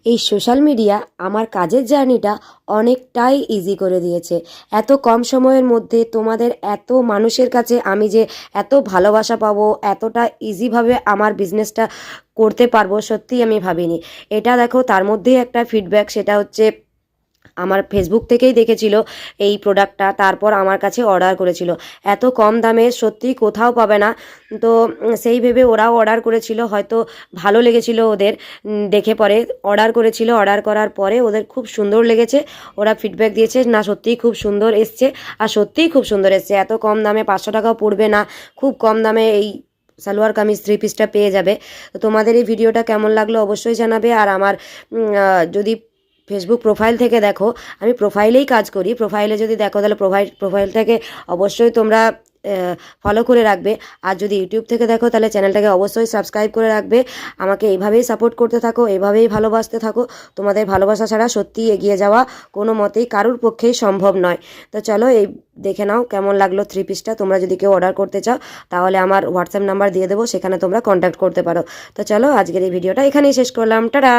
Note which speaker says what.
Speaker 1: এই social media আমার কাজের জার্নিটা অনেকটাই ইজি করে দিয়েছে। এত কম সময়ের মধ্যে তোমাদের এত মানুষের কাছে আমি যে এত ভালোবাসা পাবো, এতটা ইজিভাবে আমার বিজনেসটা করতে পারবো, সত্যিই আমি ভাবিনি। এটা দেখো, তার মধ্যেই একটা ফিডব্যাক, সেটা হচ্ছে আমার ফেসবুক থেকেই দেখেছিল এই প্রোডাক্টটা, তারপর আমার কাছে অর্ডার করেছিল। এত কম দামে সত্যিই কোথাও পাবে না। তো সেই ভেবে ওরাও অর্ডার করেছিল, হয়তো ভালো লেগেছিল ওদের। দেখে পরে অর্ডার করেছিল, অর্ডার করার পরে ওদের খুব সুন্দর লেগেছে। ওরা ফিডব্যাক দিয়েছে, না সত্যিই খুব সুন্দর এসছে। আর সত্যিই খুব সুন্দর এসছে, এত কম দামে 500 টাকাও পড়বে না, খুব কম দামে এই সালোয়ার কামিজ 3 পিসটা পেয়ে যাবে। তো তোমাদের এই ভিডিওটা কেমন লাগলো অবশ্যই জানাবে। আর আমার যদি ফেসবুক প্রোফাইল থেকে দেখো, আমি প্রোফাইলেই কাজ করি, প্রোফাইলে যদি দেখো তাহলে প্রোফাইলটাকে অবশ্যই তোমরা ফলো করে রাখবে। আর যদি ইউটিউব থেকে দেখো তাহলে চ্যানেলটাকে অবশ্যই সাবস্ক্রাইব করে রাখবে। আমাকে এইভাবেই সাপোর্ট করতে থাকো, এইভাবেই ভালোবাসতে থাকো। তোমাদের ভালোবাসা ছাড়া সত্যিই এগিয়ে যাওয়া কোনো মতেই কারুর পক্ষেই সম্ভব নয়। তো চলো, এই দেখে নাও কেমন লাগলো 3 পিসটা। তোমরা যদি কেউ অর্ডার করতে চাও তাহলে আমার হোয়াটসঅ্যাপ নাম্বার দিয়ে দেবো, সেখানে তোমরা কন্ট্যাক্ট করতে পারো। তো চলো, আজকের এই ভিডিওটা এখানেই শেষ করলাম। টাটা।